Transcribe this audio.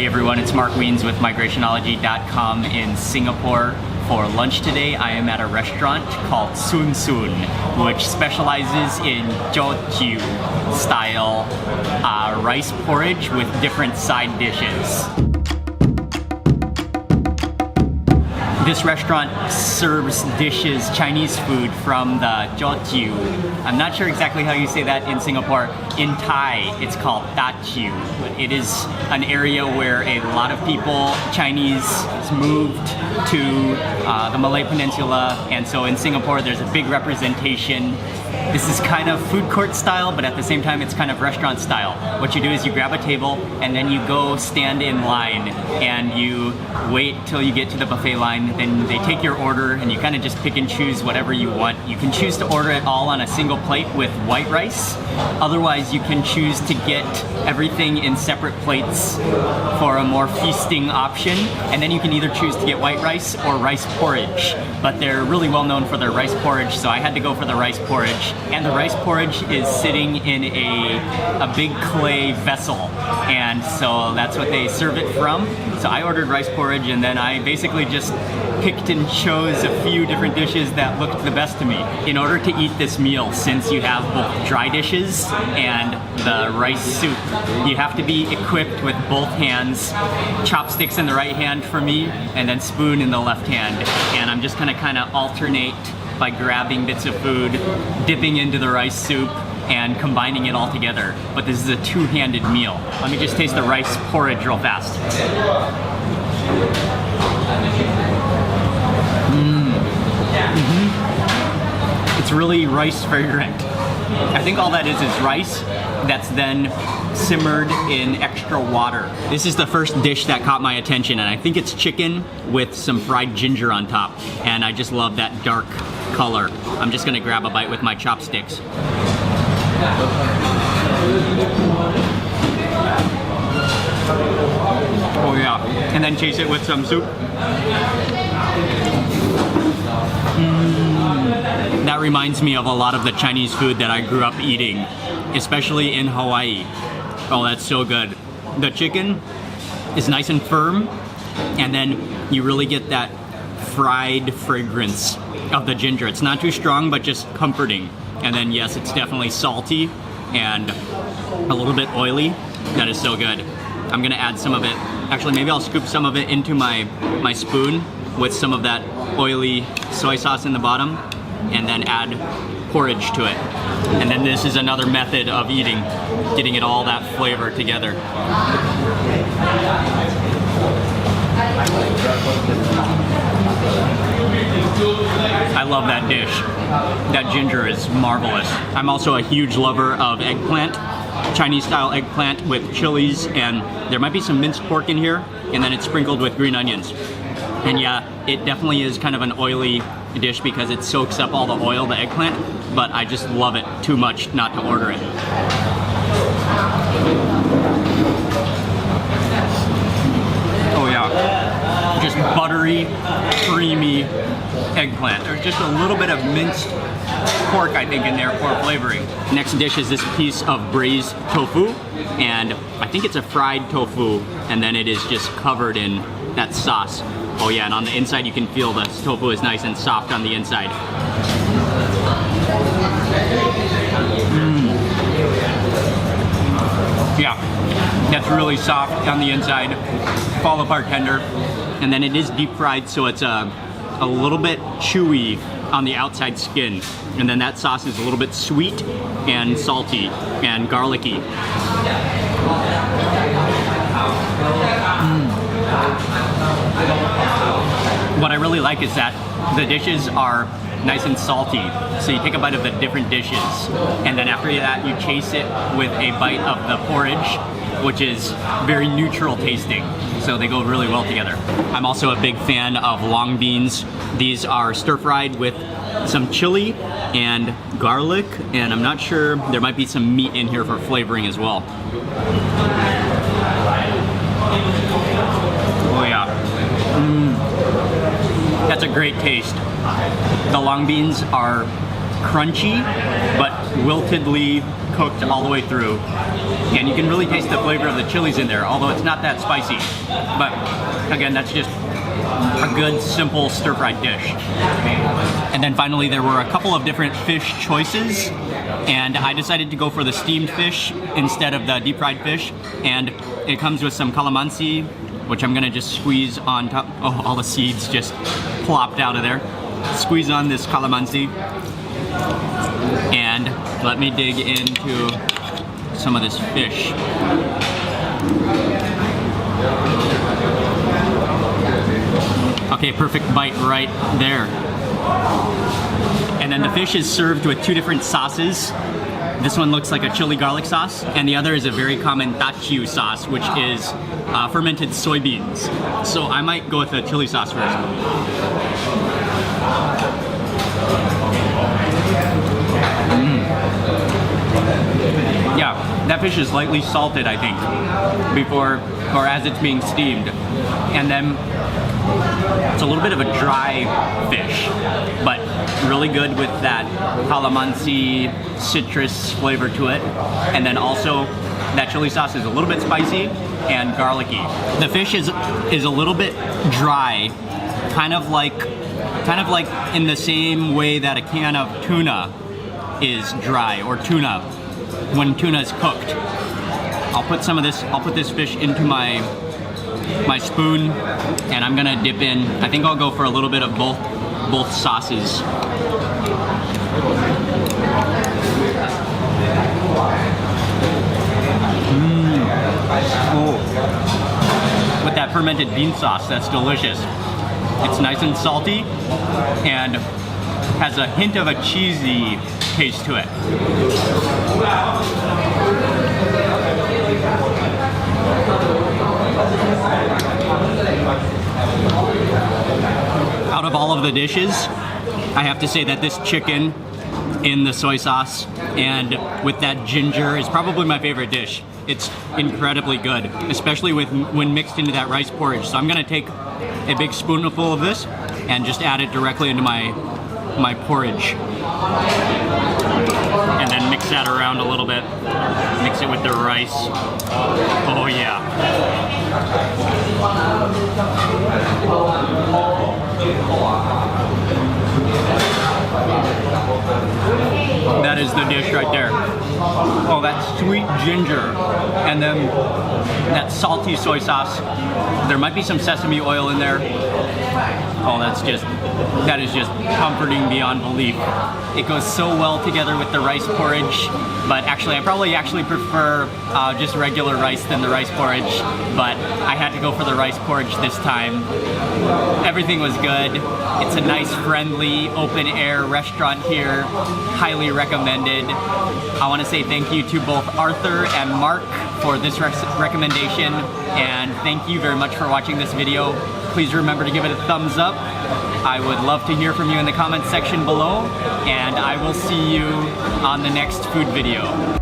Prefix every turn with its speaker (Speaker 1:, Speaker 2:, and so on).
Speaker 1: Hey everyone, it's Mark Wiens with migrationology.com in Singapore. For lunch today, I am at a restaurant called Sun Sun, which specializes in Teochew style rice porridge with different side dishes. This restaurant serves dishes, Chinese food from the Teochew. I'm not sure exactly how you say that in Singapore. In Thai, it's called Teochew. It is an area where a lot of people, Chinese, moved to the Malay Peninsula, and so in Singapore there's a big representation. This is kind of food court style, but at the same time it's kind of restaurant style. What you do is you grab a table and then you go stand in line and you wait till you get to the buffet line. Then they take your order and you kind of just pick and choose whatever you want. You can choose to order it all on a single plate with white rice. Otherwise you can choose to get everything in separate plates for a more feasting option. And then you can either choose to get white rice or rice porridge. But they're really well known for their rice porridge, so I had to go for the rice porridge. And the rice porridge is sitting in a big clay vessel, and so that's what they serve it from. So I ordered rice porridge, and then I basically just picked and chose a few different dishes that looked the best to me. In order to eat this meal, since you have both dry dishes and the rice soup, you have to be equipped with both hands, chopsticks in the right hand for me, and then spoon in the left hand. And I'm just gonna kind of alternate by grabbing bits of food, dipping into the rice soup, and combining it all together. But this is a two-handed meal. Let me just taste the rice porridge real fast. It's really rice fragrant. I think all that is rice that's then simmered in extra water. This is the first dish that caught my attention, and I think it's chicken with some fried ginger on top. And I just love that dark color. I'm just gonna grab a bite with my chopsticks. Oh yeah, and then chase it with some soup. That reminds me of a lot of the Chinese food that I grew up eating, especially in Hawaii. Oh, that's so good. The chicken is nice and firm, and then you really get that fried fragrance of the ginger. It's not too strong, but just comforting. And then yes, it's definitely salty and a little bit oily. That is so good. I'm gonna add some of it. Actually, maybe I'll scoop some of it into my spoon with some of that oily soy sauce in the bottom, and then add porridge to it. And then this is another method of eating, getting it all that flavor together. I love that dish. That ginger is marvelous. I'm also a huge lover of eggplant, Chinese style eggplant with chilies, and there might be some minced pork in here, and then it's sprinkled with green onions. And yeah, it definitely is kind of an oily dish because it soaks up all the oil, the eggplant, but I just love it too much not to order it. Oh yeah, just buttery, creamy eggplant. There's just a little bit of minced pork, I think, in there for flavoring. Next dish is this piece of braised tofu, and I think it's a fried tofu, and then it is just covered in that sauce. Oh yeah, and on the inside you can feel the tofu is nice and soft on the inside. Yeah, that's really soft on the inside, fall apart tender, and then it is deep fried, so it's a little bit chewy on the outside skin, and then that sauce is a little bit sweet and salty and garlicky. What I really like is that the dishes are nice and salty. So you take a bite of the different dishes, and then after that you chase it with a bite of the porridge, which is very neutral tasting. So they go really well together. I'm also a big fan of long beans. These are stir-fried with some chili and garlic, and I'm not sure, there might be some meat in here for flavoring as well. Oh yeah. That's a great taste. The long beans are crunchy, but wiltedly cooked all the way through. And you can really taste the flavor of the chilies in there, although it's not that spicy. But again, that's just a good, simple stir-fried dish. And then finally, there were a couple of different fish choices, and I decided to go for the steamed fish instead of the deep-fried fish. And it comes with some calamansi, which I'm gonna just squeeze on top. Oh, all the seeds just plopped out of there. Squeeze on this calamansi, and let me dig into some of this fish. Okay, perfect bite right there. And then the fish is served with two different sauces. This one looks like a chili garlic sauce, and the other is a very common Teochew sauce, which is fermented soybeans. So I might go with the chili sauce first. Yeah, that fish is lightly salted, I think, before, or as it's being steamed. And then it's a little bit of a dry fish, but really good with that calamansi citrus flavor to it. And then also that chili sauce is a little bit spicy and garlicky. The fish is a little bit dry, kind of like in the same way that a can of tuna is dry, or tuna when tuna is cooked. I'll put this fish into my spoon, and I'm gonna dip in. I think I'll go for a little bit of both sauces. Oh. With that fermented bean sauce, that's delicious. It's nice and salty and has a hint of a cheesy taste to it. Out of all of the dishes, I have to say that this chicken in the soy sauce and with that ginger is probably my favorite dish. It's incredibly good, especially when mixed into that rice porridge. So I'm gonna take a big spoonful of this and just add it directly into my porridge. And then mix that around a little bit. Mix it with the rice. Oh yeah. That is the dish right there. Oh, that sweet ginger, and then that salty soy sauce. There might be some sesame oil in there. Oh, that is just comforting beyond belief. It goes so well together with the rice porridge, but actually I probably prefer just regular rice than the rice porridge, but I had to go for the rice porridge this time. Everything was good. It's a nice, friendly, open-air restaurant here. Highly recommended. I want to say thank you to both Arthur and Mark for this recommendation, and thank you very much for watching this video. Please remember to give it a thumbs up. I would love to hear from you in the comments section below, and I will see you on the next food video.